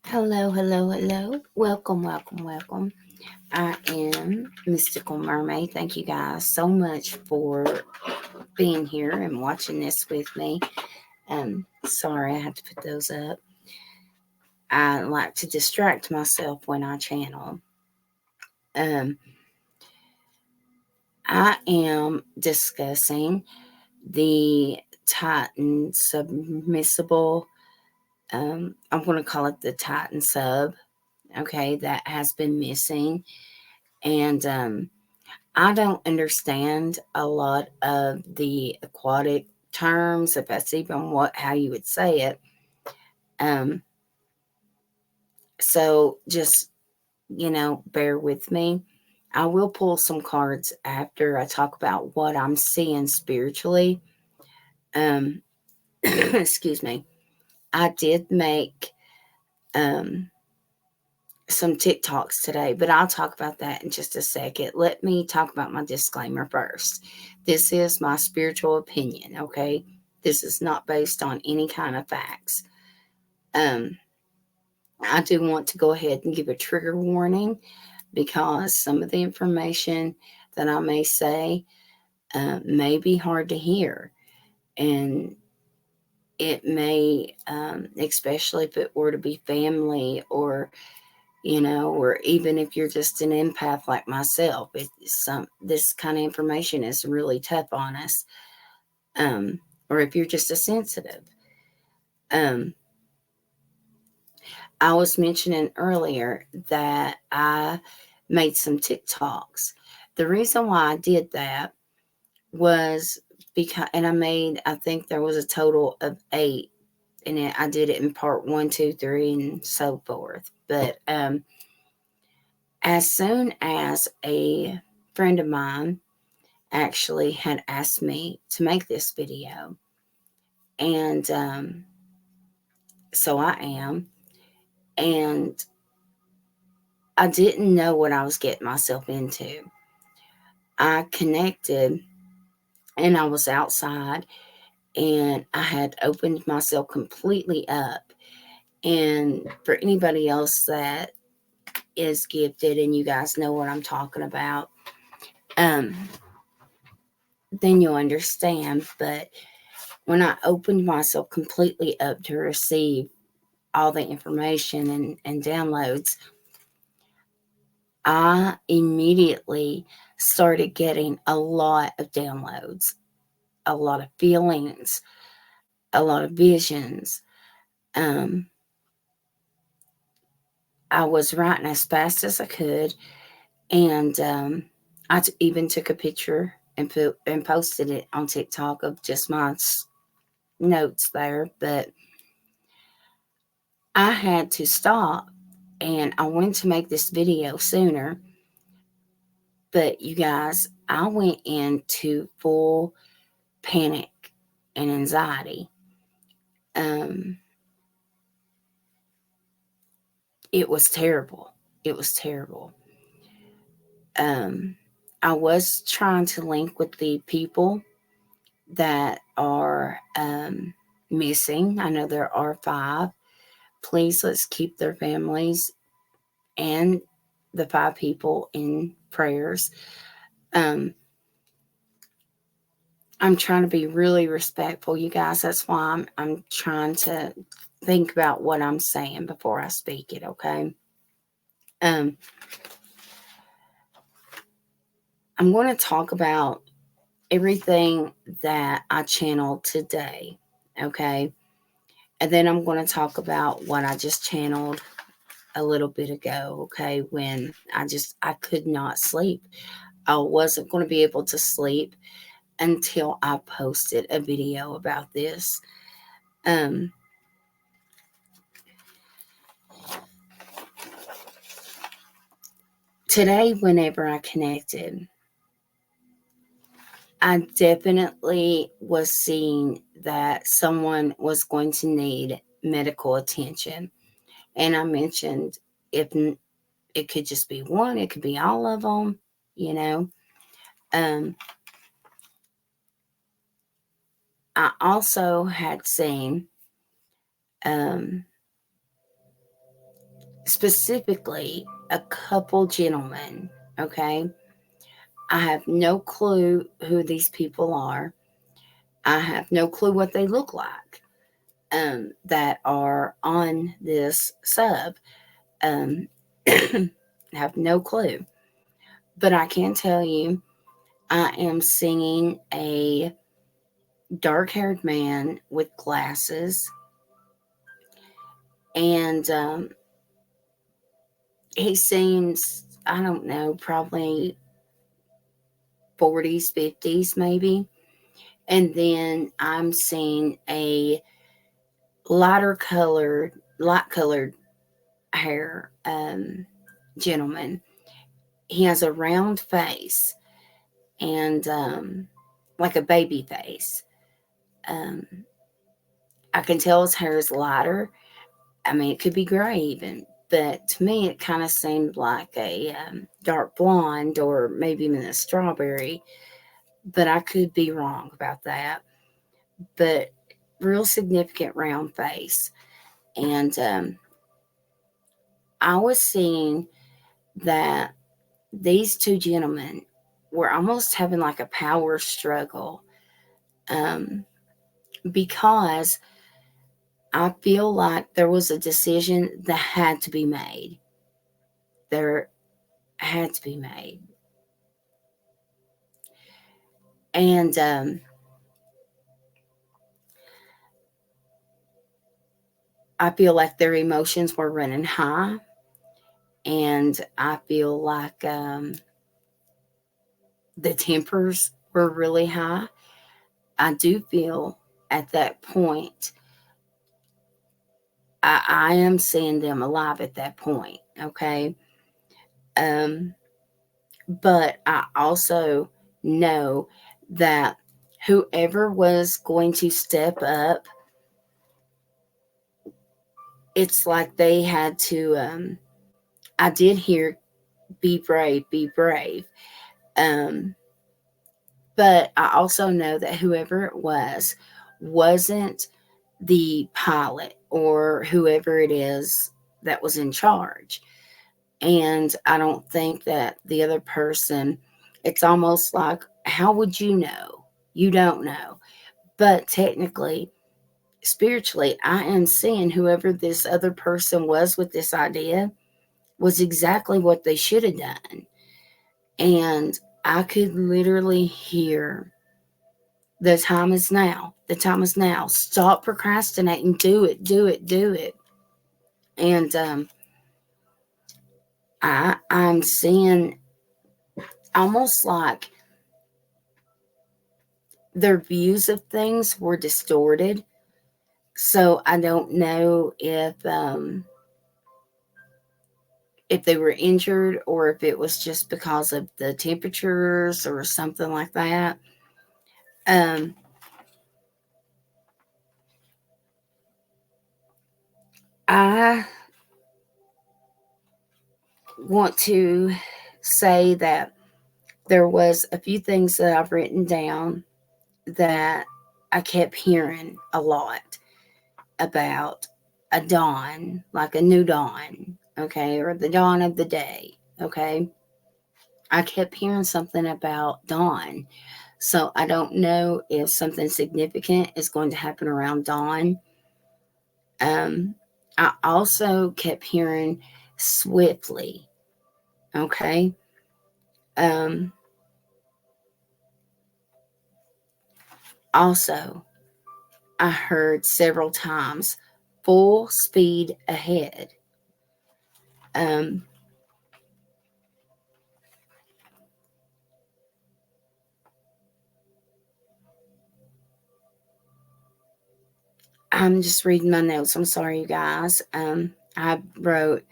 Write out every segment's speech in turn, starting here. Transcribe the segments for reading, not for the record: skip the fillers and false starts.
Hello, hello, hello. Welcome, welcome, welcome. I am Mystical Mermaid. Thank you guys so much for being here and watching this with me. Sorry I had to put those up. I like to distract myself when I channel. Um, I am discussing the Titan submissible. I'm going to call it the Titan sub. Okay, that has been missing, and I don't understand a lot of the aquatic terms, if that's even how you would say it. Um, so just, bear with me. I will pull some cards after I talk about what I'm seeing spiritually. Um, excuse me. I did make um, some TikToks today, but I'll talk about that in just a second. Let me talk about my disclaimer first. This is my spiritual opinion, okay? This is not based on any kind of facts. Um, I do want to go ahead and give a trigger warning because some of the information that I may say may be hard to hear. And it may, especially if it were to be family or even if you're just an empath like myself, this kind of information is really tough on us. Or if you're just a sensitive. Um, I was mentioning earlier that I made some TikToks. The reason why I did that was because, and I think there was a total of 8, and I did it in part 1, 2, 3, and so forth. But as soon as a friend of mine actually had asked me to make this video, and so I am, and I didn't know what I was getting myself into. I connected and I was outside and I had opened myself completely up. And for anybody else that is gifted and you guys know what I'm talking about, um, then you'll understand. But when I opened myself completely up to receive all the information and downloads, I immediately started getting a lot of downloads, a lot of feelings, a lot of visions. Um, I was writing as fast as I could, and even took a picture and posted it on TikTok of just my notes there. But I had to stop, and I wanted to make this video sooner. But you guys, I went into full panic and anxiety. Um, it was terrible. It was terrible. Um, I was trying to link with the people that are missing. I know there are 5. Please let's keep their families and the 5 people in prayers. Um, I'm trying to be really respectful, you guys. That's why I'm trying to think about what I'm saying before I speak it, okay? Um, I'm going to talk about everything that I channeled today, okay? And then I'm going to talk about what I just channeled a little bit ago, okay? When I could not sleep. I wasn't going to be able to sleep until I posted a video about this. Um, Today, whenever I connected, I definitely was seeing that someone was going to need medical attention. And I mentioned if it could just be one, it could be all of them, you know. Um, I also had seen um, specifically a couple gentlemen, okay? I have no clue who these people are. I have no clue what they look like, that are on this sub. Um, have no clue. But I can tell you, I am seeing a dark haired man with glasses, and he seems, I don't know, probably 40s, 50s maybe. And then I'm seeing a light colored hair gentleman. He has a round face and like a baby face. Um, I can tell his hair is lighter. I mean, it could be gray even, but to me, it kind of seemed like a dark blonde or maybe even a strawberry. But I could be wrong about that. But real significant round face. And I was seeing that these two gentlemen were almost having like a power struggle, um, because I feel like there was a decision that had to be made. There had to be made. And I feel like their emotions were running high. And I feel like the tempers were really high. I do feel at that point, I am seeing them alive at that point. Okay. Um, but I also know that whoever was going to step up, it's like they had to. I did hear, be brave, be brave. Um, but I also know that whoever it was wasn't the pilot or whoever it is that was in charge. And I don't think that the other person, it's almost like, how would you know? You don't know. But technically, spiritually, I am seeing whoever this other person was with this idea was exactly what they should have done. And I could literally hear, the time is now. The time is now. Stop procrastinating. Do it, do it, do it. And I'm seeing almost like their views of things were distorted. So I don't know if they were injured or if it was just because of the temperatures or something like that. Um, I want to say that there was a few things that I've written down that I kept hearing a lot about a dawn, like a new dawn, okay, or the dawn of the day, okay. I kept hearing something about dawn. So I don't know if something significant is going to happen around dawn. Um, I also kept hearing swiftly, okay. Um, Also, I heard several times full speed ahead. Um, I'm just reading my notes. I'm sorry, you guys. I wrote,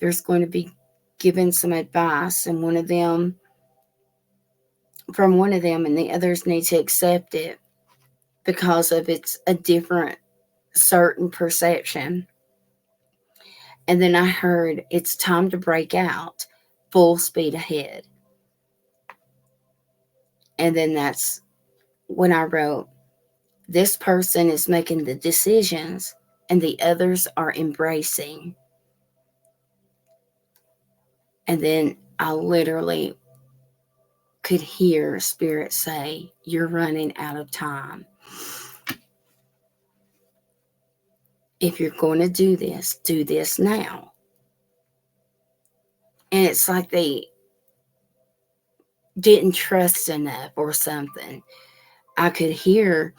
there's going to be given some advice, and one of them, from one of them, and the others need to accept it because of it's a different, certain perception. And then I heard, it's time to break out, full speed ahead. And then that's when I wrote, this person is making the decisions and the others are embracing. And then I literally could hear Spirit say, "You're running out of time. If you're going to do this now." And it's like they didn't trust enough or something. I could hear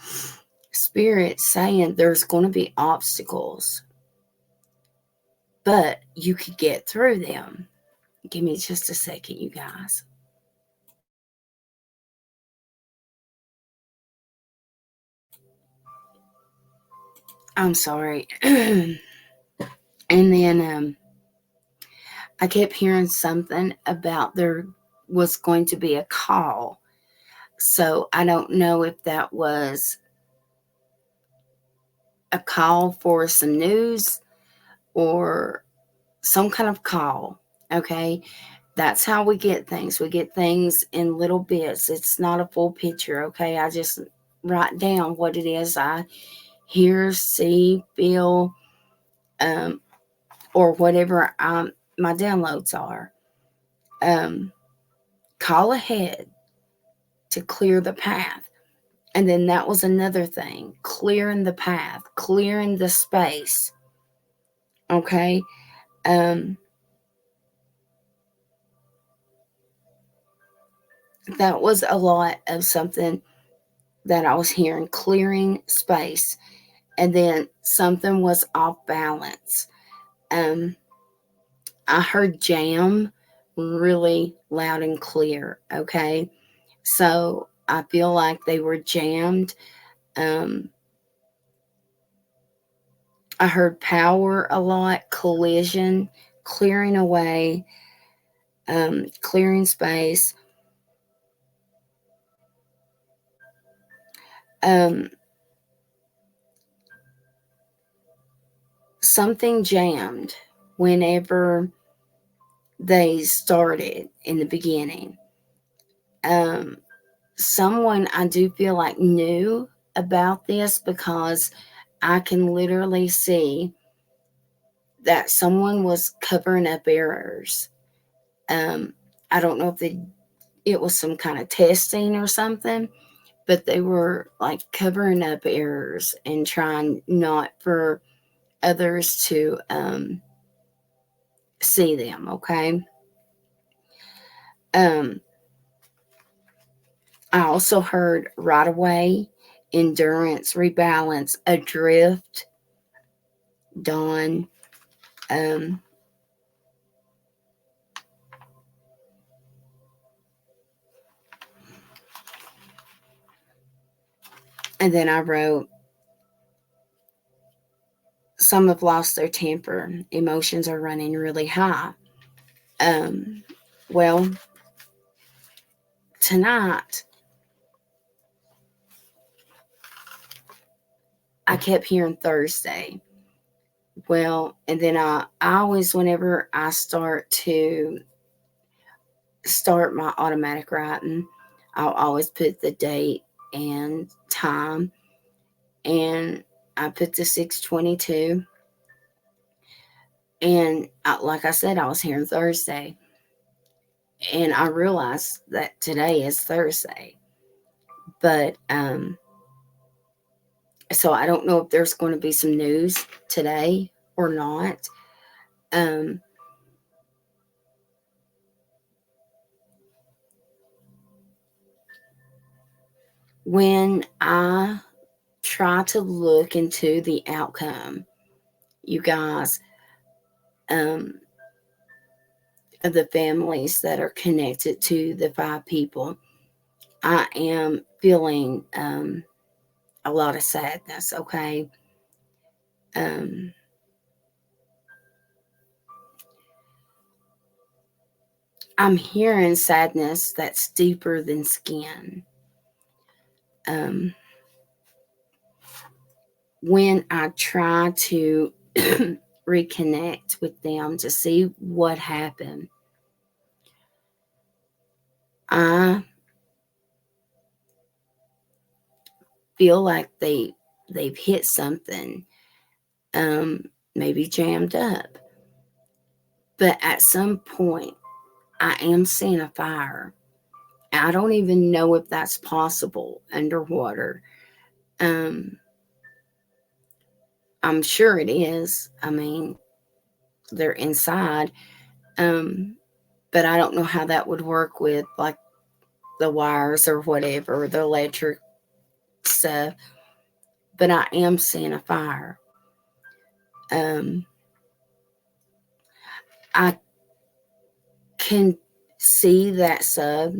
Spirit saying there's going to be obstacles, but you could get through them. Give me just a second, you guys. I'm sorry. And then I kept hearing something about there was going to be a call. So I don't know if that was a call for some news or some kind of call. Okay. That's how we get things. We get things in little bits. It's not a full picture. Okay. I just write down what it is I hear, see, feel, or whatever my downloads are. Call ahead to clear the path. And then that was another thing, clearing the path, clearing the space. Okay. That was a lot of something that I was hearing, clearing space. And then something was off balance. I heard jam really loud and clear. Okay. So I feel like they were jammed. I heard power a lot, collision, clearing away, clearing space. Something jammed whenever they started in the beginning. Someone I do feel like knew about this because I can literally see that someone was covering up errors. I don't know if it was some kind of testing or something, but they were like covering up errors and trying not for others to see them. Okay. I also heard right away, endurance, rebalance, adrift, dawn. And then I wrote, some have lost their temper. Emotions are running really high. Well, tonight, I kept hearing Thursday. Well, and then I always, whenever I start my automatic writing, I'll always put the date and time. And I put the 6:22. And like I said, I was hearing Thursday. And I realized that today is Thursday. But so I don't know if there's going to be some news today or not. When I try to look into the outcome, you guys, of the families that are connected to the 5 people, I am feeling a lot of sadness. Okay. I'm hearing sadness that's deeper than skin. When I try to reconnect with them to see what happened, I feel like they've hit something, maybe jammed up. But at some point, I am seeing a fire. I don't even know if that's possible underwater. Um, I'm sure it is. I mean, they're inside. Um, but I don't know how that would work with like the wires or whatever, the electric stuff. But I am seeing a fire. Um, I can see that sub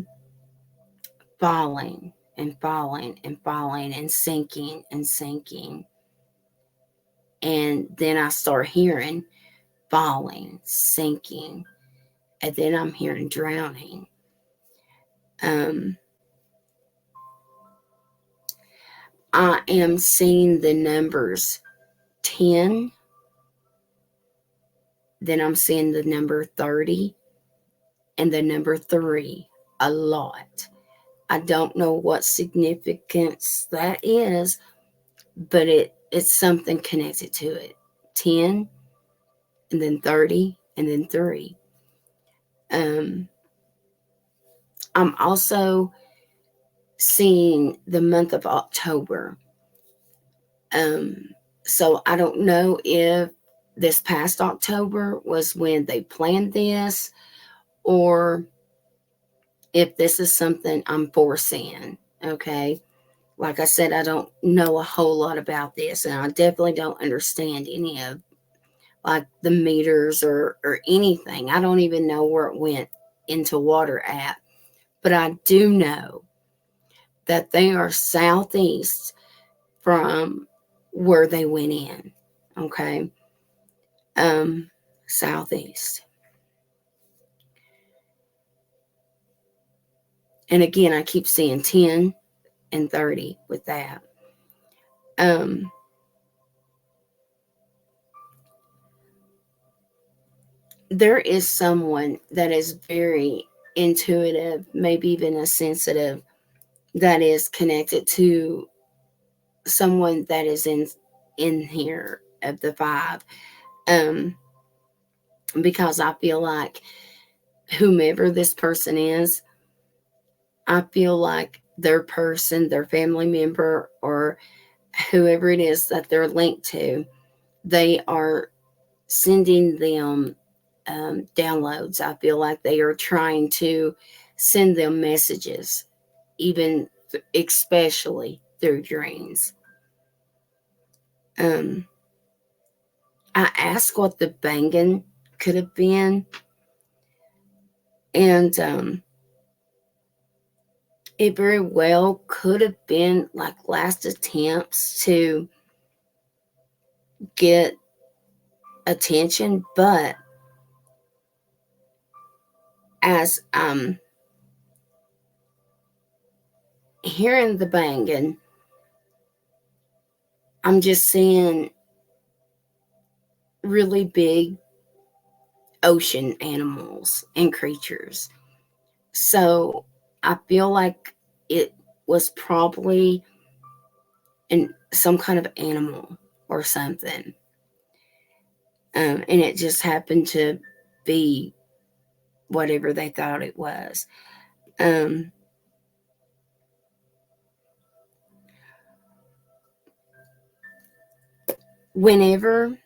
falling and falling and falling and sinking and sinking. And then I start hearing falling, sinking, and then I'm hearing drowning. Um, I am seeing the numbers 10, then I'm seeing the number 30 and the number 3 a lot. I don't know what significance that is, but it's something connected to it. 10 and then 30 and then 3. Um, I'm also seeing the month of October. Um, so I don't know if this past October was when they planned this or if this is something I'm foreseeing. Okay. Like I said, I don't know a whole lot about this, and I definitely don't understand any of like the meters or anything. I don't even know where it went into water at, but I do know that they are southeast from where they went in. Okay. Um, Southeast. And again, I keep seeing 10 and 30 with that. Um, there is someone that is very intuitive, maybe even a sensitive, that is connected to someone that is in here of the 5. Um, because I feel like whomever this person is, I feel like their person, their family member, or whoever it is that they're linked to, they are sending them downloads. I feel like they are trying to send them messages, even especially through dreams. I asked what the banging could have been, and it very well could have been like last attempts to get attention, but as I'm hearing the banging, I'm just seeing really big ocean animals and creatures. So I feel like it was probably some kind of animal or something. And it just happened to be whatever they thought it was. Um, Whenever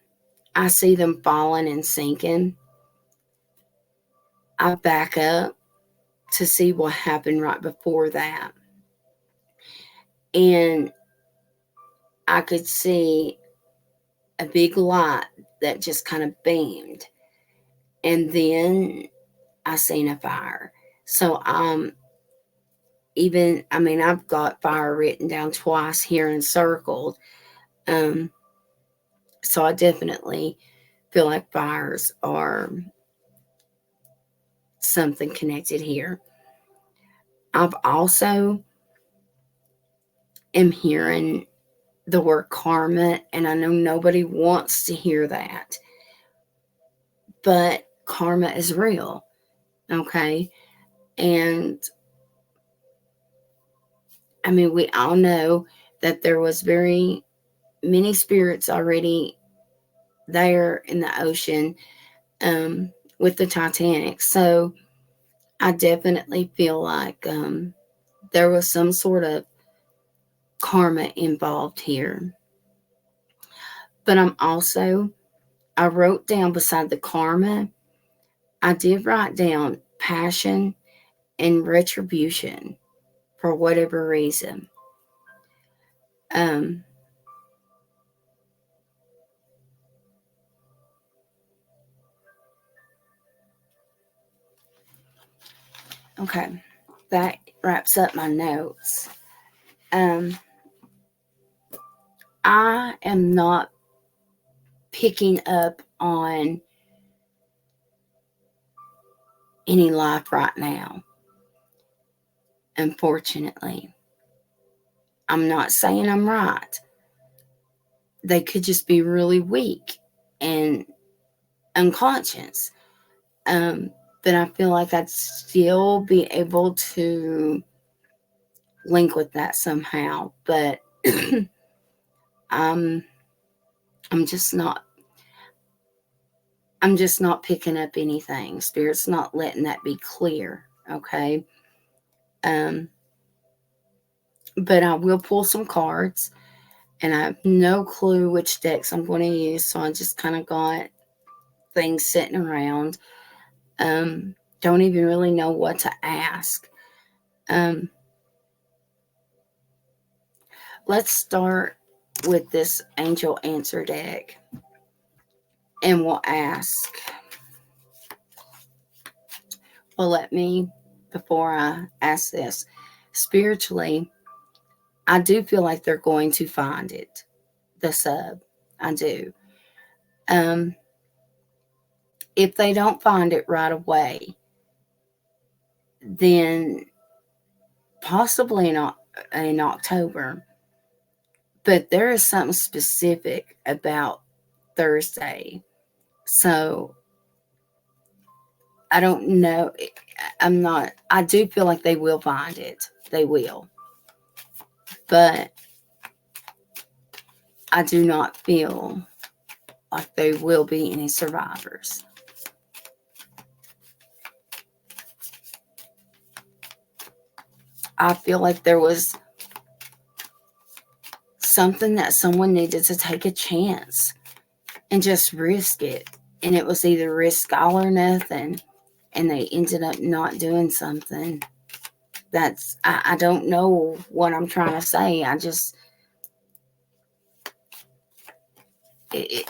I see them falling and sinking, I back up to see what happened right before that. And I could see a big light that just kind of beamed. And then I seen a fire. So I've got fire written down twice here and circled. Um, so I definitely feel like fires are something connected here. I've also am hearing the word karma, and I know nobody wants to hear that, but karma is real. Okay. And I mean, we all know that there was very many spirits already there in the ocean with the Titanic. So I definitely feel like there was some sort of karma involved here. But I wrote down beside the karma, I did write down passion and retribution for whatever reason. Um, okay, that wraps up my notes. I am not picking up on any life right now, unfortunately. I'm not saying I'm right. They could just be really weak and unconscious. But I feel like I'd still be able to link with that somehow. But I'm just not picking up anything. Spirit's not letting that be clear. Okay. But I will pull some cards, and I have no clue which decks I'm going to use, so I just kind of got things sitting around. Don't even really know what to ask. Let's start with this Angel Answer deck, and we'll ask. Well, let me, before I ask this, spiritually, I do feel like they're going to find it, the sub. I do. If they don't find it right away, then possibly in October. But there is something specific about Thursday. So I don't know. I do feel like they will find it. They will. But I do not feel like there will be any survivors. I feel like there was something that someone needed to take a chance and just risk it. And it was either risk all or nothing. And they ended up not doing something. I don't know what I'm trying to say.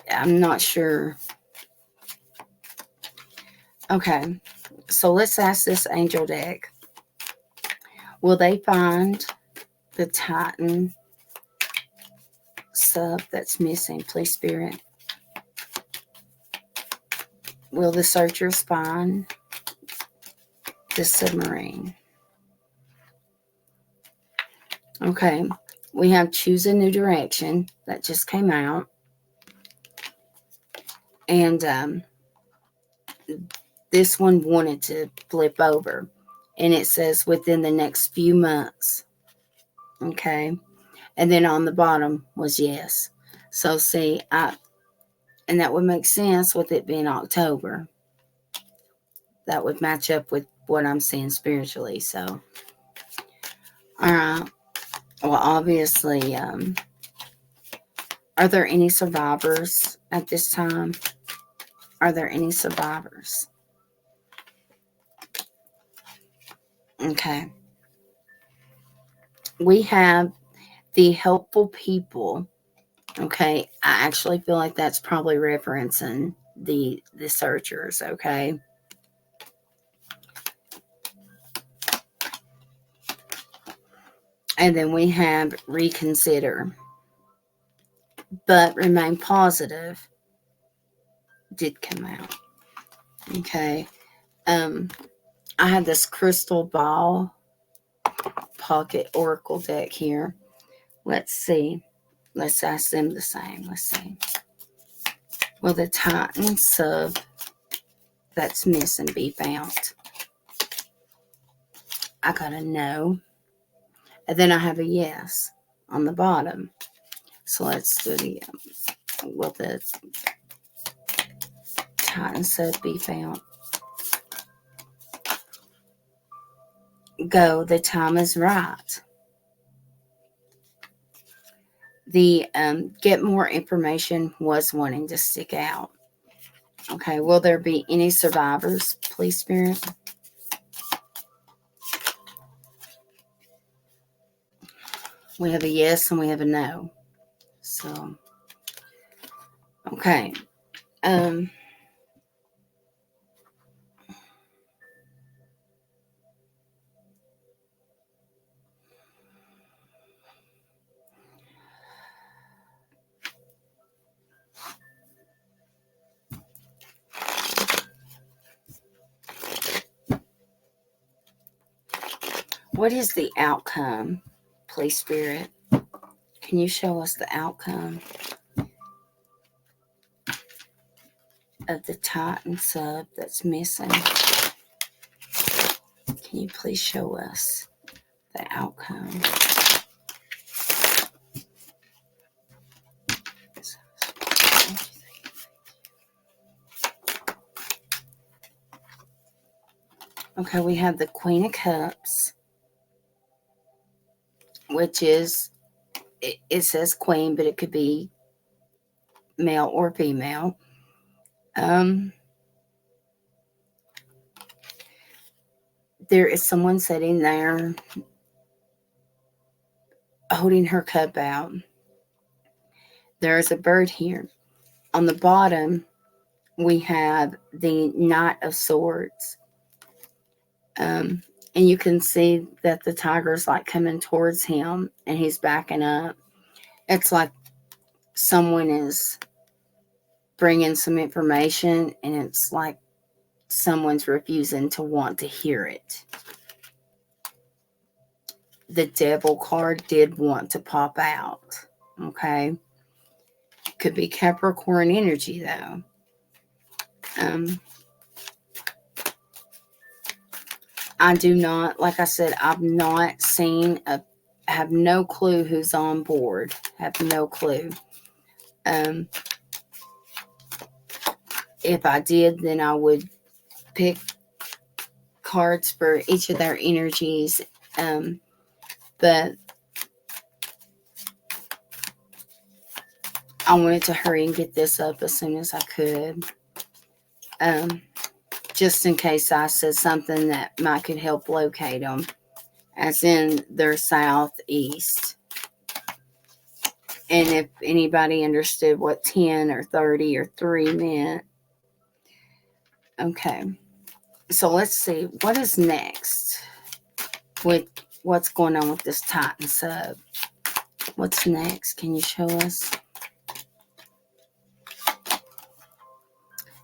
I'm not sure. Okay, so let's ask this angel deck. Will they find the Titan sub that's missing? Please, Spirit. Will the searchers find the submarine? Okay, we have choose a new direction that just came out. And this one wanted to flip over. And it says within the next few months. Okay. And then on the bottom was yes. So see, and that would make sense with it being October. That would match up with what I'm seeing spiritually. So, all right. Well, obviously, are there any survivors at this time? Are there any survivors? Okay. We have the helpful people. Okay. I actually feel like that's probably referencing the searchers. Okay. And then we have reconsider, but remain positive. Did come out. Okay. I have this crystal ball pocket oracle deck here. Let's see. Let's ask them the same. Let's see. Will the Titan sub that's missing be found? I got a no. And then I have a yes on the bottom. So let's do the, will the Titan sub be found? go. The time is right. The get more information was wanting to stick out. Okay, will there be any survivors, please, Spirit? We have a yes and we have a no. So, okay. What is the outcome, please, Spirit? Can you show us the outcome of the Titan sub that's missing? Can you please show us the outcome? Okay, we have the Queen of Cups, which is, it says queen, but it could be male or female. There is someone sitting there holding her cup out. There is a bird here. On the bottom, we have the Knight of Swords. And you can see that the tiger's like coming towards him and he's backing up. It's like someone is bringing some information and it's like someone's refusing to want to hear it. The Devil card did want to pop out. Okay. Could be Capricorn energy though. I do not, like I said, I've not seen have no clue who's on board. Have no clue. If I did, then I would pick cards for each of their energies. But I wanted to hurry and get this up as soon as I could. Just in case I said something that might could help locate them. As in their southeast. And if anybody understood what 10 or 30 or 3 meant. Okay. So let's see. What is next with what's going on with this Titan sub? What's next? Can you show us?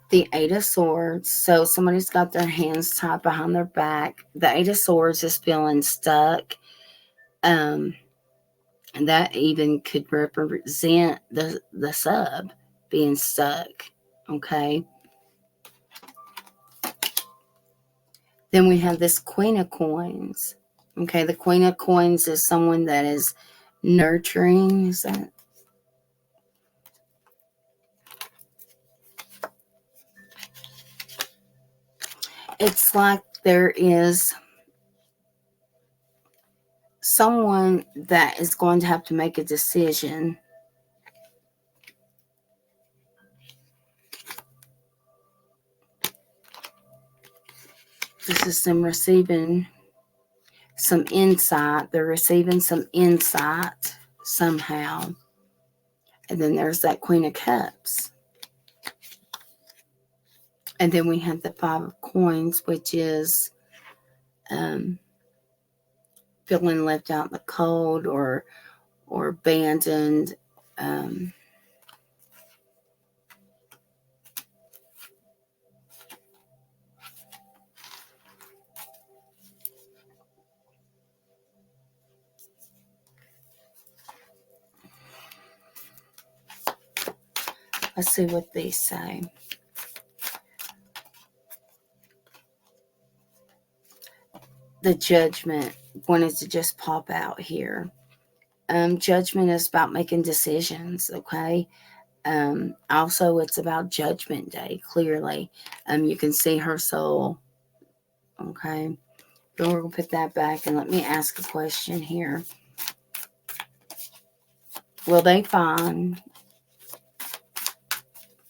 The Eight of Swords. So somebody's got their hands tied behind their back. The Eight of Swords is feeling stuck. And that even could represent the sub being stuck. Okay. Then we have this Queen of Coins. Okay, the Queen of Coins is someone that is nurturing. Is that? It's like there is someone that is going to have to make a decision. This is them receiving some insight. They're receiving some insight somehow. And then there's that Queen of Cups. And then we have the Five of Coins, which is feeling left out in the cold or abandoned. Let's see what these say. The Judgment wanted to just pop out here. Judgment is about making decisions, okay? Also, it's about Judgment Day, clearly. You can see her soul, okay? Then we're going to put that back and let me ask a question here. Will they find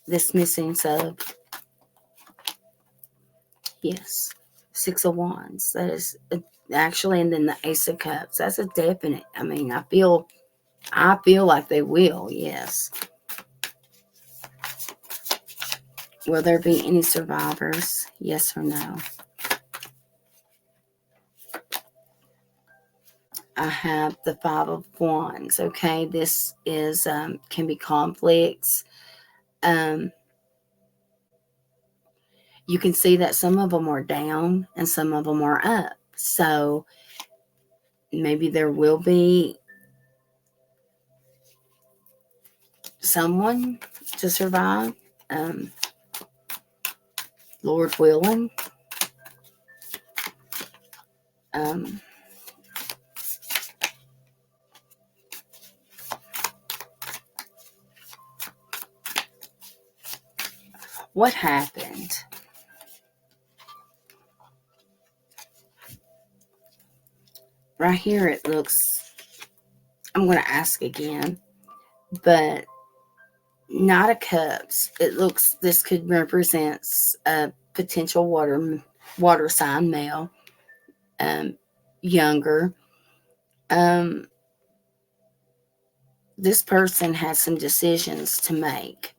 this missing sub? Yes. 6 of Wands. That is actually, and then the Ace of Cups. That's a definite. I mean, I feel like they will. Yes. Will there be any survivors? Yes or no? I have the 5 of Wands. Okay, this is can be conflicts. You can see that some of them are down and some of them are up. So maybe there will be someone to survive. Lord willing. What happened? Right here it looks, I'm going to ask again, but Knight of Cups. It looks, this could represent a potential water sign male, younger. This person has some decisions to make.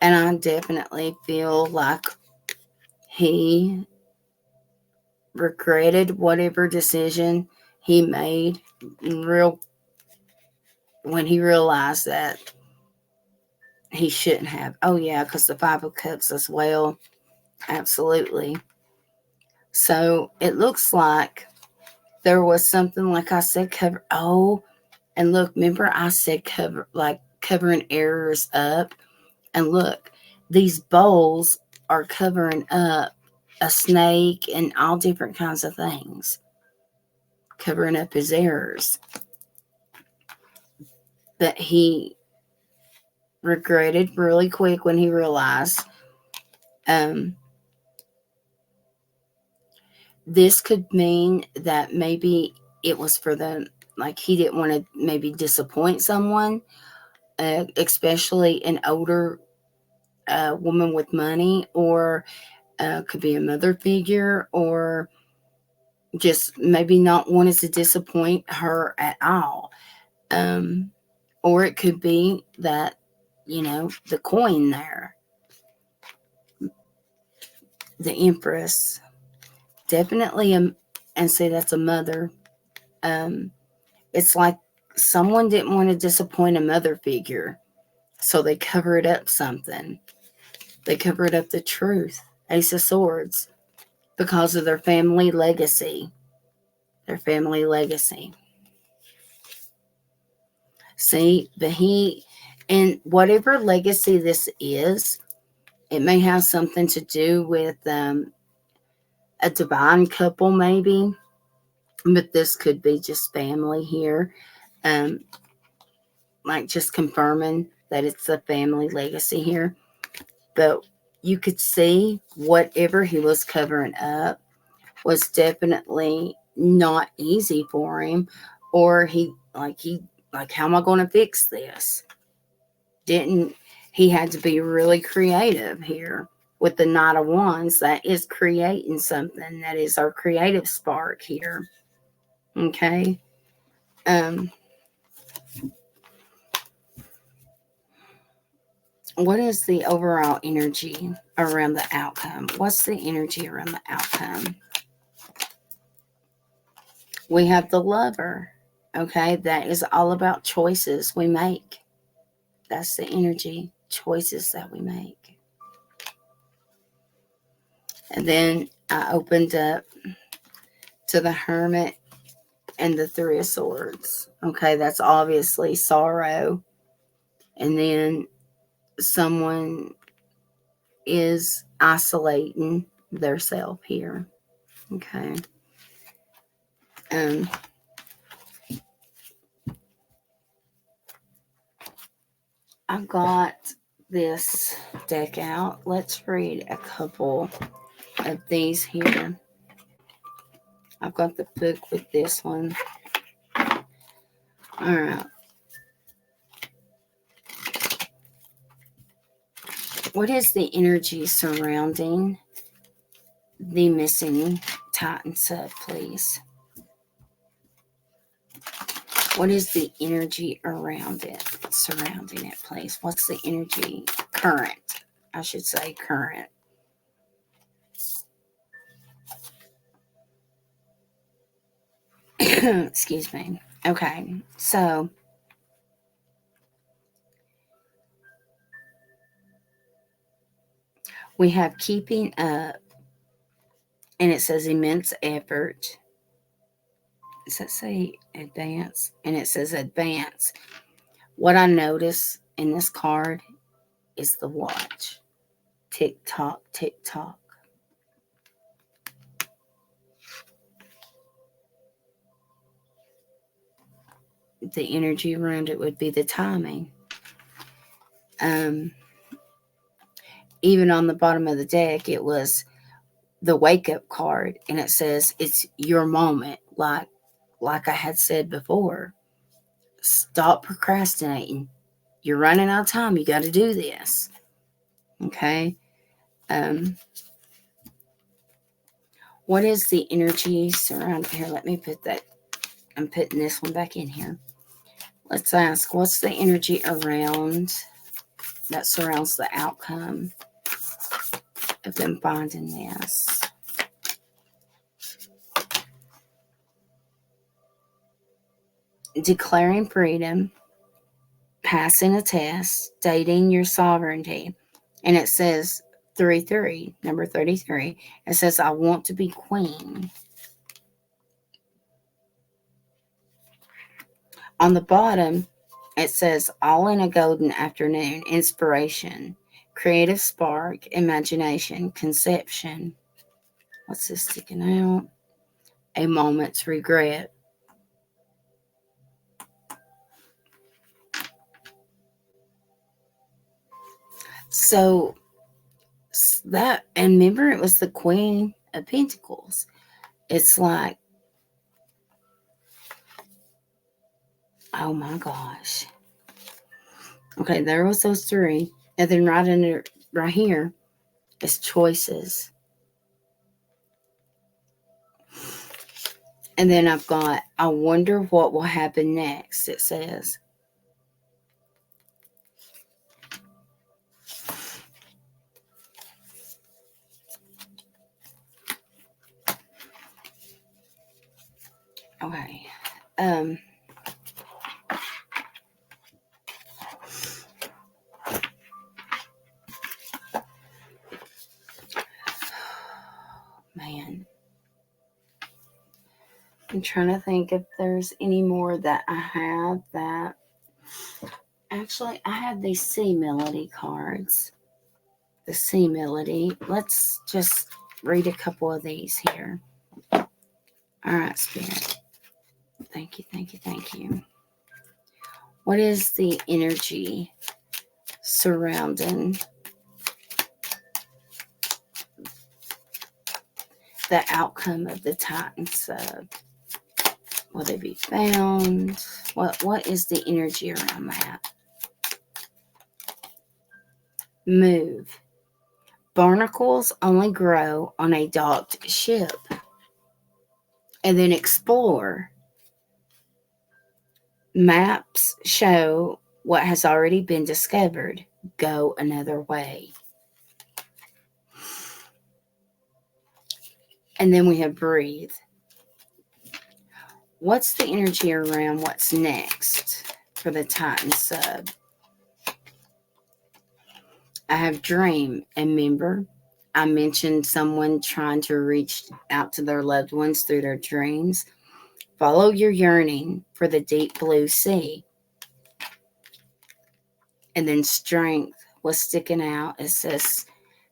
And I definitely feel like he regretted whatever decision he made when he realized that he shouldn't have. Oh, yeah, because the 5 of Cups as well. Absolutely. So it looks like there was something, like I said, cover. Oh, and look, remember I said covering errors up. And look, these bowls are covering up a snake and all different kinds of things. Covering up his errors. But he regretted really quick when he realized this could mean that maybe it was for them, like he didn't want to maybe disappoint someone, especially an older woman with money, or could be a mother figure, or just maybe not wanted to disappoint her at all. Or it could be that, the coin there, the Empress, definitely, and say that's a mother. It's like someone didn't want to disappoint a mother figure, so they covered up something. They covered up the truth. Ace of Swords, because of their family legacy. Their family legacy. See, but and whatever legacy this is, it may have something to do with a divine couple, maybe. But this could be just family here. Like just confirming that it's a family legacy here. But you could see whatever he was covering up was definitely not easy for him. Or how am I going to fix this? He had to be really creative here with the Knight of Wands. That is creating something. That is our creative spark here. Okay. What is the overall energy around the outcome? What's the energy around the outcome? We have the Lover. Okay. That is all about choices we make. That's the energy. Choices that we make. And then I opened up to the Hermit and the 3 of Swords. Okay, that's obviously sorrow. And then someone is isolating their self here. Okay. I've got this deck out. Let's read a couple of these here. I've got the book with this one. All right. What is the energy surrounding the missing Titan sub, please? What is the energy around it, surrounding it, please? What's the energy current? I should say current. Excuse me. Okay, so we have keeping up, and it says immense effort. Does that say advance? And it says advance. What I notice in this card is the watch. Tick tock, tick tock. The energy around it would be the timing. Even on the bottom of the deck, it was the wake up card, and it says it's your moment. Like I had said before, stop procrastinating. You're running out of time. You got to do this. Okay. What is the energy surrounding here? Let me put that. I'm putting this one back in here. Let's ask, what's the energy around that surrounds the outcome of them finding this? Declaring freedom, passing a test, dating your sovereignty. And it says 33, number 33. It says, I want to be queen. On the bottom, it says, all in a golden afternoon, inspiration, creative spark, imagination, conception. What's this sticking out? A moment's regret. So that, and remember, it was the Queen of Pentacles. It's like, oh my gosh. Okay, there was those three. And then right under, right here, is choices. And then I've got, I wonder what will happen next, it says. Okay. Man. I'm trying to think if there's any more that I have that. Actually, I have these C Melody cards. The C Melody. Let's just read a couple of these here. All right, Spirit. Thank you, thank you, thank you. What is the energy surrounding the outcome of the Titan sub? Will they be found? What is the energy around that? Move. Barnacles only grow on a docked ship. And then explore. Maps show what has already been discovered. Go another way. And then we have breathe. What's the energy around what's next for the Titan sub? I have dream. And remember, I mentioned someone trying to reach out to their loved ones through their dreams. Follow your yearning for the deep blue sea. And then strength was sticking out. It says,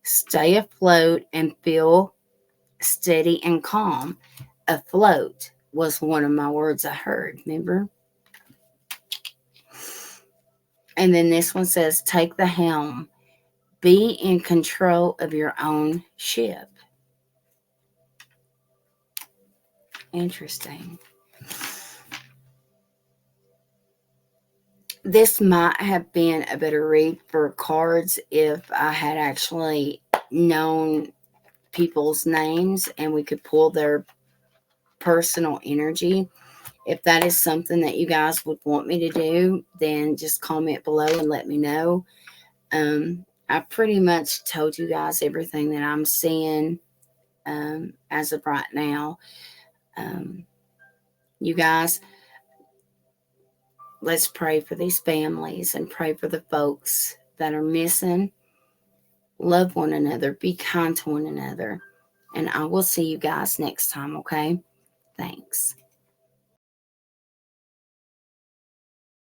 stay afloat and feel steady and calm. Afloat was one of my words I heard, remember? And then this one says, take the helm. Be in control of your own ship. Interesting. This might have been a better read for cards if I had actually known people's names and we could pull their personal energy. If that is something that you guys would want me to do, then just comment below and let me know. I pretty much told you guys everything that I'm seeing as of right now. You guys, let's pray for these families and pray for the folks that are missing. Love one another. Be kind to one another. And I will see you guys next time, okay? Thanks.